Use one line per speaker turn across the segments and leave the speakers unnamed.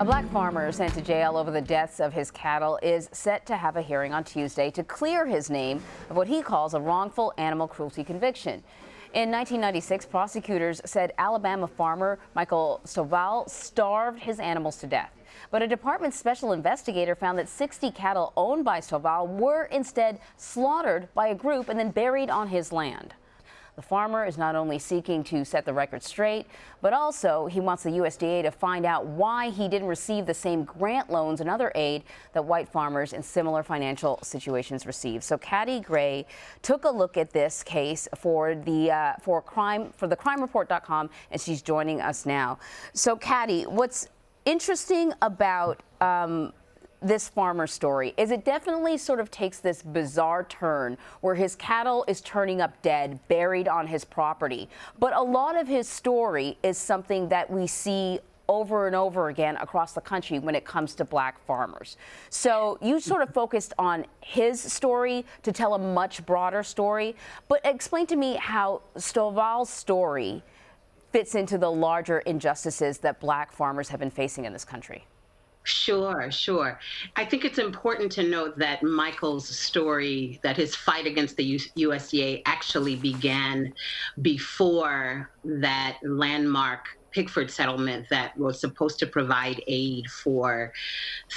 A black farmer sent to jail over the deaths of his cattle is set to have a hearing on Tuesday to clear his name of what he calls a wrongful animal cruelty conviction. In 1996, prosecutors said Alabama farmer Michael Stovall starved his animals to death. But a department special investigator found that 60 cattle owned by Stovall were instead slaughtered by a group and then buried on his land. The farmer is not only seeking to set the record straight, but also he wants the USDA to find out why he didn't receive the same grant loans and other aid that white farmers in similar financial situations receive. So Katti Gray took a look at this case for the crimereport.com, and she's joining us now. So Katti, what's interesting about this farmer story is it definitely sort of takes this bizarre turn where his cattle is turning up dead, buried on his property. But a lot of his story is something that we see over and over again across the country when it comes to black farmers. So you sort of focused on his story to tell a much broader story. But explain to me how Stovall's story fits into the larger injustices that black farmers have been facing in this country.
Sure. I think it's important to note that Michael's story, that his fight against the USDA actually began before that landmark Pickford settlement that was supposed to provide aid for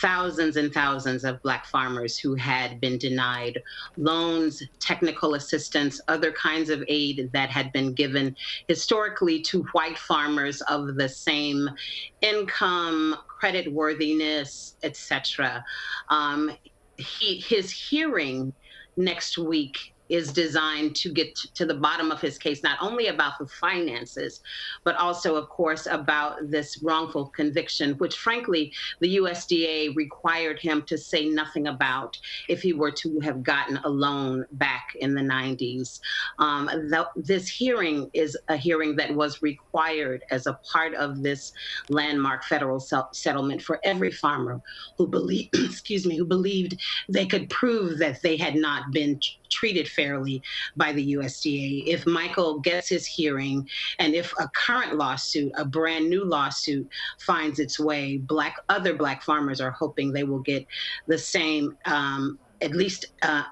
thousands and thousands of black farmers who had been denied loans, technical assistance, other kinds of aid that had been given historically to white farmers of the same income, credit worthiness, etc. His hearing next week is designed to get to the bottom of his case, not only about the finances, but also, of course, about this wrongful conviction, which, frankly, the USDA required him to say nothing about if he were to have gotten a loan back in the 90s. This hearing is a hearing that was required as a part of this landmark federal settlement for every farmer who believed, who believed they could prove that they had not been treated fairly by the USDA. If Michael gets his hearing, and if a current lawsuit, a brand new lawsuit, finds its way, other black farmers are hoping they will get the same at least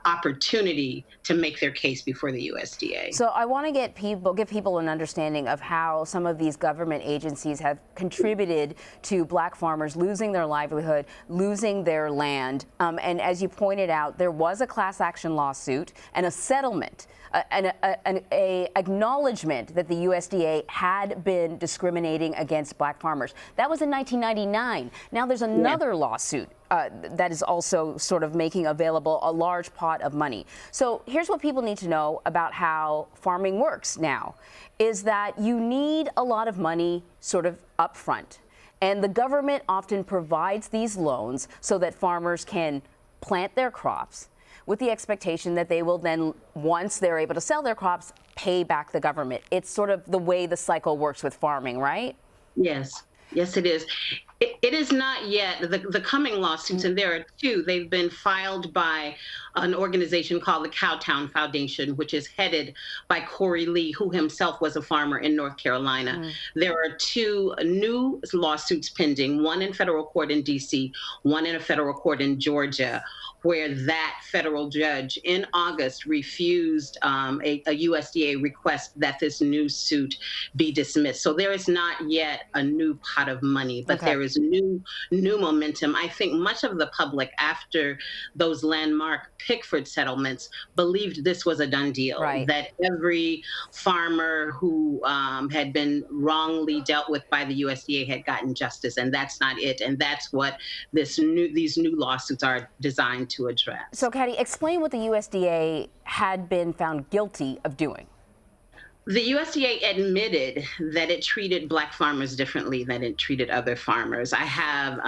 opportunity to make their case before the USDA.
So I want to give people an understanding of how some of these government agencies have contributed to black farmers losing their livelihood, losing their land. And as you pointed out, there was a class action lawsuit and a settlement, an acknowledgement that the USDA had been discriminating against black farmers. That was in 1999. Now there's another lawsuit that is also sort of making available a large pot of money. So here's what people need to know about how farming works now, is that you need a lot of money sort of upfront. And the government often provides these loans so that farmers can plant their crops with the expectation that they will then, once they're able to sell their crops, pay back the government. It's sort of the way the cycle works with farming, right?
Yes, it is. It is not yet. The coming lawsuits, and there are two, they've been filed by an organization called the Cowtown Foundation, which is headed by Corey Lee, who himself was a farmer in North Carolina. There are two new lawsuits pending, one in federal court in D.C., one in a federal court in Georgia, where that federal judge in August refused a USDA request that this new suit be dismissed. So there is not yet a new pot of money, but there is new momentum. I think much of the public, after those landmark Pickford settlements, believed this was a done deal, that every farmer who had been wrongly dealt with by the USDA had gotten justice, and that's not it. And that's what these new lawsuits are designed to address.
So, Katti, explain what the USDA had been found guilty of doing.
The USDA admitted that it treated black farmers differently than it treated other farmers. I have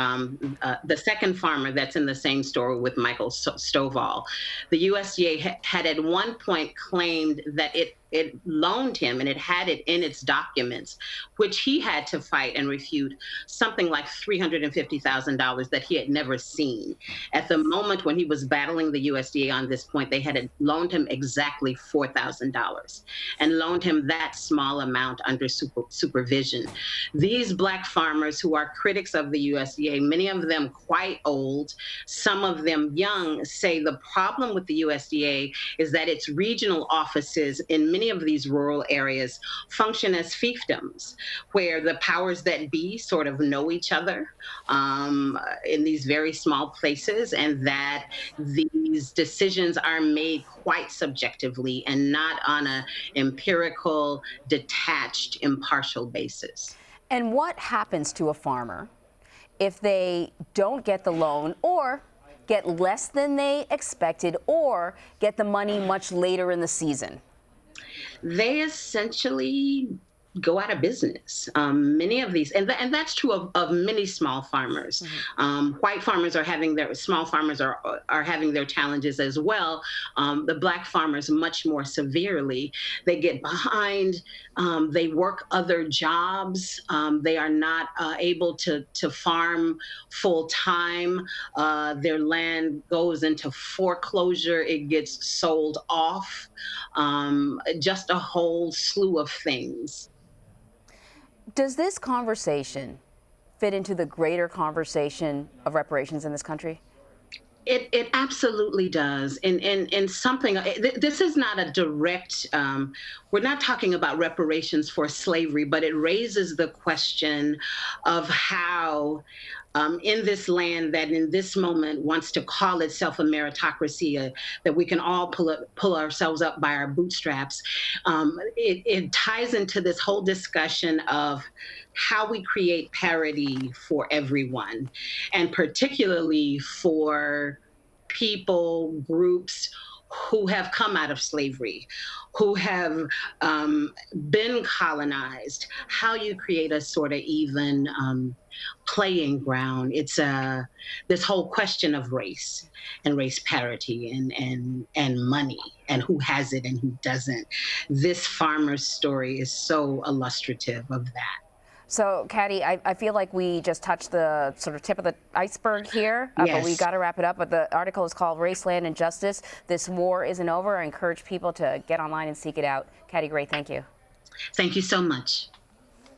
the second farmer that's in the same story with Michael Stovall. The USDA had at one point claimed that it it loaned him, and it had it in its documents, which he had to fight and refute, something like $350,000 that he had never seen. At the moment when he was battling the USDA on this point, they had loaned him exactly $4,000 and loaned him that small amount under supervision. These Black farmers who are critics of the USDA, many of them quite old, some of them young, say the problem with the USDA is that its regional offices in many of these rural areas function as fiefdoms, where the powers that be sort of know each other in these very small places, and that these decisions are made quite subjectively and not on an empirical, detached, impartial basis.
And what happens to a farmer if they don't get the loan, or get less than they expected, or get the money much later in the season?
They essentially go out of business. Many of these, and that's true of many small farmers. White farmers are having small farmers are having their challenges as well. The Black farmers much more severely. They get behind. They work other jobs. They are not able to farm full time. Their land goes into foreclosure. It gets sold off. Just a whole slew of things.
Does this conversation fit into the greater conversation of reparations in this country?
It absolutely does. And something, this is not a direct, we're not talking about reparations for slavery, but it raises the question of how in this land that in this moment wants to call itself a meritocracy, that we can all pull ourselves up by our bootstraps. It ties into this whole discussion of how we create parity for everyone, and particularly for people, groups who have come out of slavery, who have been colonized, how you create a sort of even playing ground. It's this whole question of race and race parity and money and who has it and who doesn't. This farmer's story is so illustrative of that.
So, Katti, I feel like we just touched the sort of tip of the iceberg here,
Yes.
but we got to wrap it up. But the article is called Race, Land, and Justice. This War Isn't Over. I encourage people to get online and seek it out. Katti Gray, thank you.
Thank you so much.